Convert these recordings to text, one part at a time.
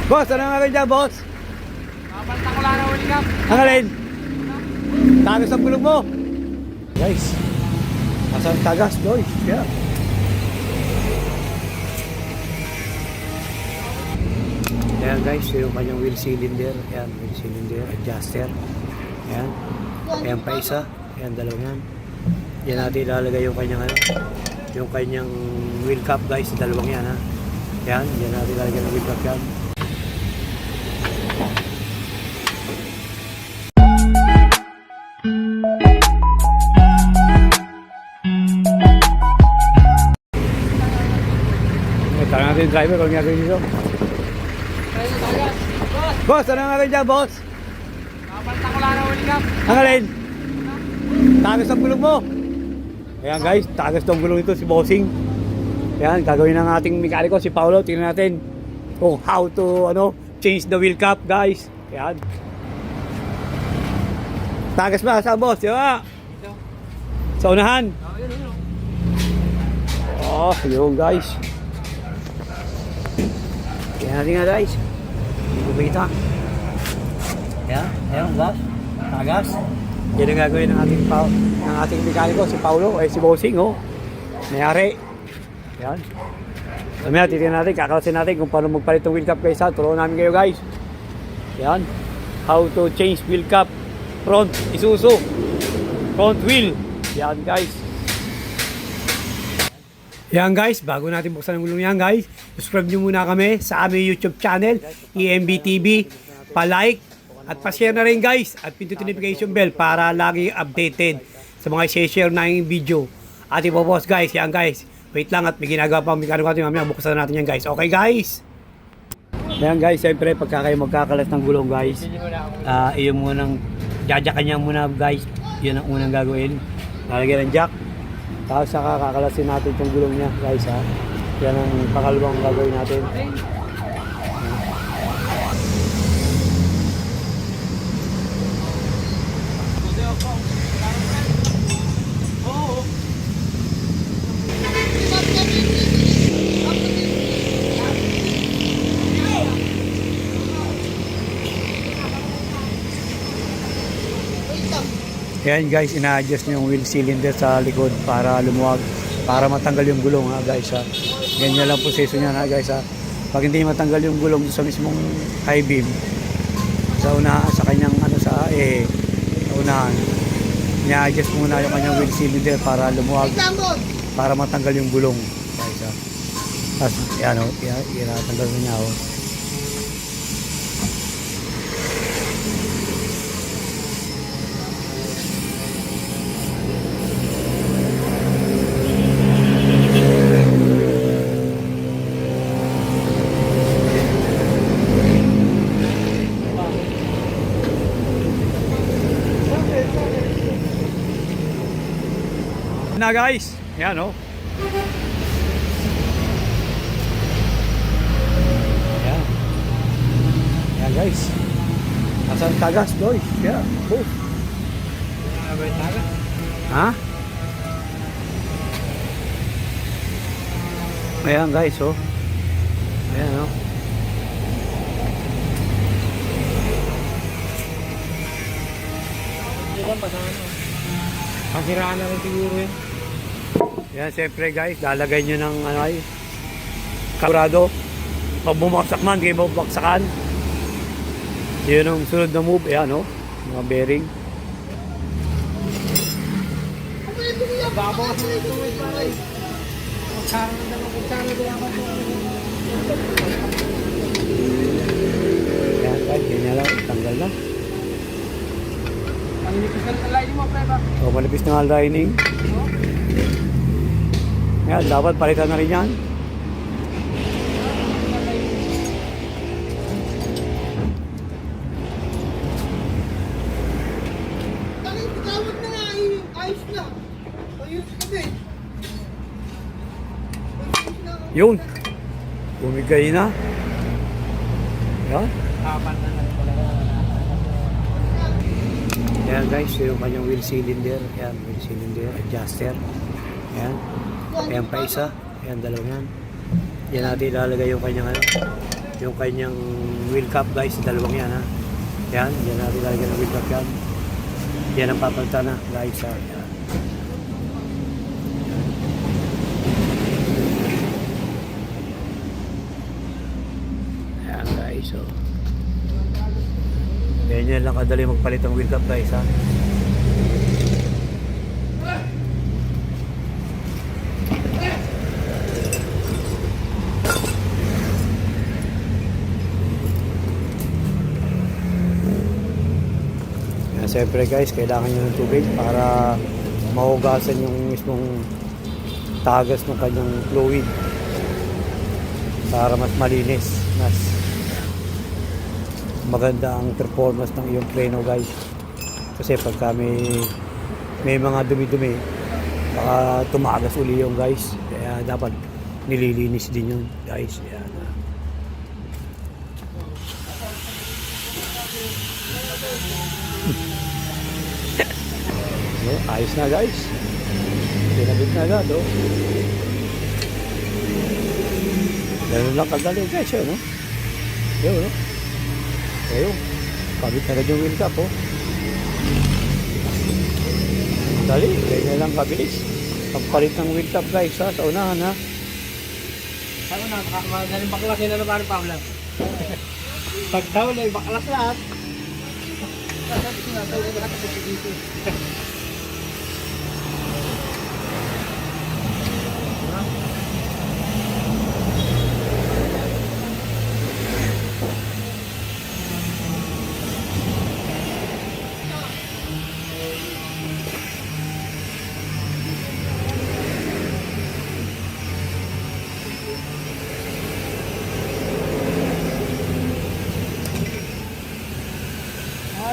Boss, ano nga rin dyan, boss? Kapalta ko lang na uli ka. Ang alin? Tagas ang gulong mo. Guys, asan tagas, boy? Yeah. Ayan guys, yung kanyang wheel cylinder. Ayan, wheel cylinder, adjuster. Ayan. Ayan pa isa. Ayan, dalawang yan. Yan natin ilalagay yung kanyang yung kanyang wheel cap guys, dalawang yan ha. Ayan, yan natin ilalagay ng wheel cap yan. Tangan natin yung driver kung gagawin dito. Boss, ano nga rin dyan, boss? Kapalta ko lang na uli ka. Ang alin? Tagas ang gulong mo. Ayan guys, tagas ng gulong ito si Bossing. Ayan, gagawin ng ating mekaniko si Paulo. Tingnan natin kung how to change the wheel cap guys. Ayan. Tagas ba sa boss? Diba? Sa unahan. Oh, yun guys. Ayan natin nga guys. Hindi ko kita. Ayan, ayan boss. Tagas. Yan ang gagawin ng ating mekaniko si Paulo si Bossing mayari. Yan. Mamaya titignan natin, kakalasin natin kung paano magpalit ng wheel cap guys ha. Turuan namin kayo guys. Yan. How to change wheel cap front Isuzu front wheel. Yan guys. Yan guys, bago natin buksan ang gulong yan guys, subscribe nyo muna kami sa aming YouTube channel, EMB TV. Pa-like at pa-share na rin guys at pindutin notification bell para lagi updated sa mga share na yung video. At ipopost guys, yan guys. Wait lang at may ginagawa pa ang mekaniko natin mamaya. Buksan natin yan guys. Okay guys? Yan guys, siyempre pagka kayo magkakalat ng gulong guys, iyon munang jajackan niya muna guys. Yun ang unang gagawin. Lalagyan ng jack. Tapos saka kakalasin natin itong gulong niya guys ha. Yan ang pakalawang gagawin natin. Ayan guys, ina-adjust nyo yung wheel cylinder sa likod para lumuwag, para matanggal yung gulong ha guys ha. Ganyan lang proseso niya ha guys ha. Pag hindi matanggal yung gulong sa mismong high beam, sa unahan, sa kanyang sa unahan, ina-adjust muna yung kanyang wheel cylinder para lumuwag, para matanggal yung gulong guys ha. Tapos yan iratanggal niya na guys, yan yan guys, asan tagas boy, yeah, ha, ayan guys ayan Pasiraan na rin siguro yun. yan, siyempre guys, lalagay nyo ng kaburado. Pag bumaksak man, kayo mabaksakan. Yun ang sunod na move, ayan mga bearing. Babawas na ito may paray. Magsara na naman, magsara na naman. Ayan guys, ganyan lang, tanggal na. Manipis na ang lining mo, preba. Manipis na ang lining. Ayan, dapat palitan na rin yan. Tawag na nga, ayos na. Ayos ka din. Yun. Bumigay na. Ayan. Kapan na lang pala. Ayan guys, yung kanyang wheel cylinder. Ayan, wheel cylinder, adjuster. Ayan. Ayan pa isa. Ayan, dalawang yan. Yan natin ilalagay yung kanyang yung kanyang wheel cap guys, dalawang yan ha. Yan, yan natin lalagyan ng wheel cap yan. Yan ang papalitan na guys ha. Yan. Yan guys, so. Ganyan lang kadali magpalit ng wheel cap guys ha. Siyempre guys, kailangan nyo ng tubig para mahugasan yung mismong tagas ng kanyang fluid para mas malinis, mas maganda ang performance ng iyong preno guys. Kasi pagka may mga dumi-dumi, baka tumagas uli yung guys, kaya dapat nililinis din yun guys. Yan. So, ayos na guys. Pinabit na agad, oh. Ganun lang kadali guys, yun, no? Yun, no? Ayun. Kabit na agad yung wheel cap, oh. Dali, ganyan lang kabilis. Pagpalit ng wheel cap guys, ha, sa unahan, ha. Ano na, magaling baklas yun na naman Pablo. Pag daw na, baklas lahat. Sabi ko na, daw na lahat ako dito.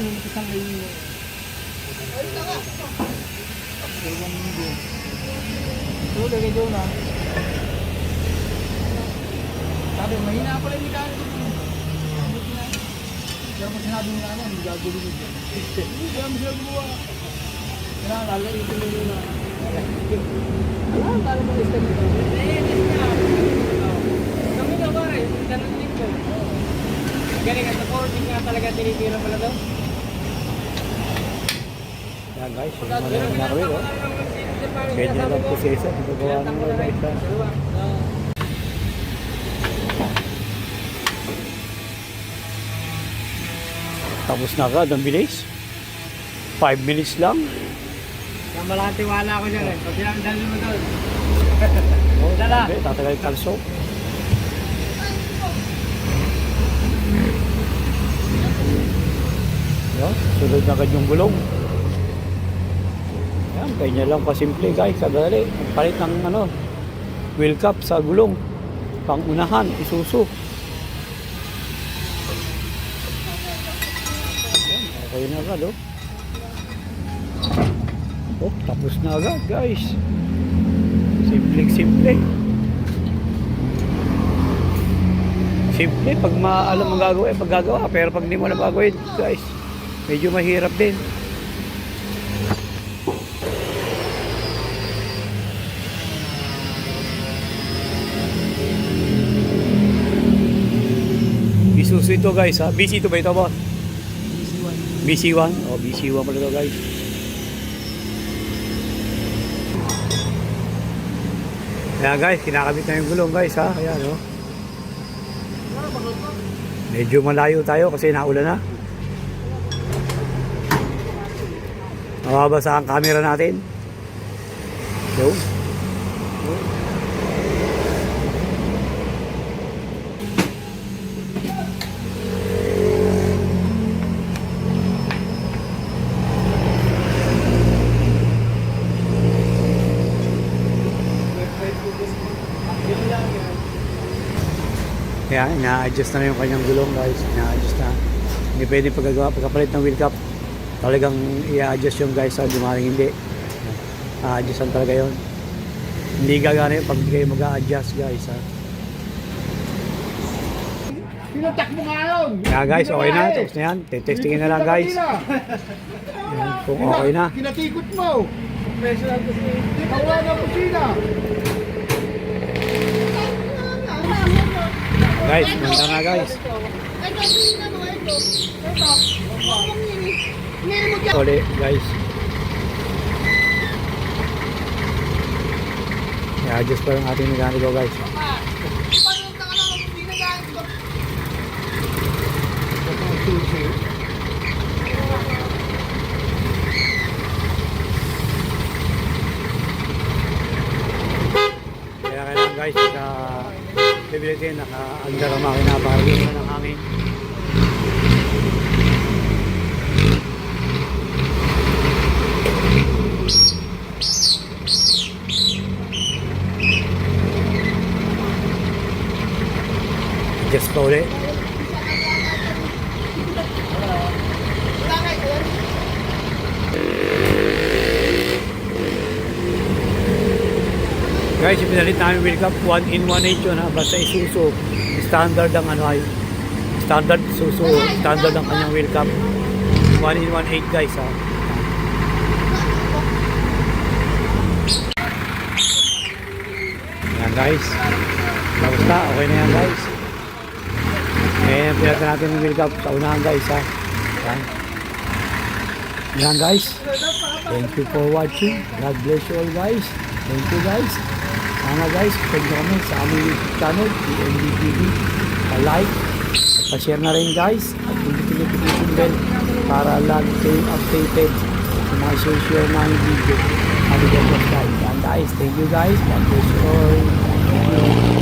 Nung isang ngayon. Ay, tanga! Ewan mo doon. Ito, lagay doon na. Sabi, mahina pala yung mekano doon. Kaya mo sinabi mo na, hindi gagawin mo dyan. Hindi, kaya mo sila gumawa. Kaya lalagay ito mo doon na. Talo mo lista dito. Lista. Kami na ba rin? Ganun din ko. Galing at sa forwarding nga talaga tinitira pala daw. Yan guys, yung mga nakawin, oh. Ganyan lang ang proseso. Nagagawa ng mga guys, ha. Tapos na agad, ang bilis. 5 minutes lang. Yung malaking tiwala ko dyan eh. Pag dali mo doon. Oh, Dala. okay, tatagal yung kalso. Yan, sunod na agad yung gulong. Yan, ganyan lang kasimple guys, kadali. Palit ng wheel cap sa gulong. Pangunahan, isuso. Yan, okay na agad, oh. Oh, tapos na agad guys. Simple. Simple, pag alam mo gagawin, paggagawa. Pero pag hindi mo na gagawin, guys, medyo mahirap din. Isuzu ito guys, ha? BC ito ba ito, boss? BC1. Oh, BC1 pala ito guys. Kaya guys, kinakabit na yung gulong guys, ha? Ayan, oh. Medyo malayo tayo kasi naulan na. Mababasa ang camera natin. So, kaya ina-adjust na yung kanyang gulong guys, ina-adjust na. Hindi pwede pagkapalit ng wheel cap, talagang i-adjust yung guys, sa dumaring hindi. A-adjustan talaga yun. Hindi gagana yun pag hindi kayo mag-a-adjust guys, ha. Pinatak mo nga yun! Kaya guys, okay na, tapos na yan. Testingin na lang guys. Yan, kung okay na. Kinatikot mo! Preso lang kasi. Kawa na kusina! Guys, manda na guys. Uli guys. I-adjust pa yung ating mekaniko guys. Kaya kailangan guys, naka-stability, naka-under ang makina para yung ng hangin. Adjust pa ulit. Guys, pinalit namin wheel cap 1-in-1/8 yun ha. Basta Isuzu. Standard ang ano ay. Standard Isuzu. Standard ang kanyang wheel cap. 1-in-1/8 guys ha. Yan guys. Basta, okay na yan guys. Pinalit natin yung wheel cap sa unahan guys ha. Yan. Yan guys. Thank you for watching. God bless you all guys. Thank you guys. Sana guys, subscribe nyo kami sa aming YouTube channel, EMBTV. Pa-like at pa-share na rin guys. At pindutin yung notification bell para lagi kayong updated sa mga share namin video. Happy birthday guys. And guys, thank you guys. God bless you all. Thank you.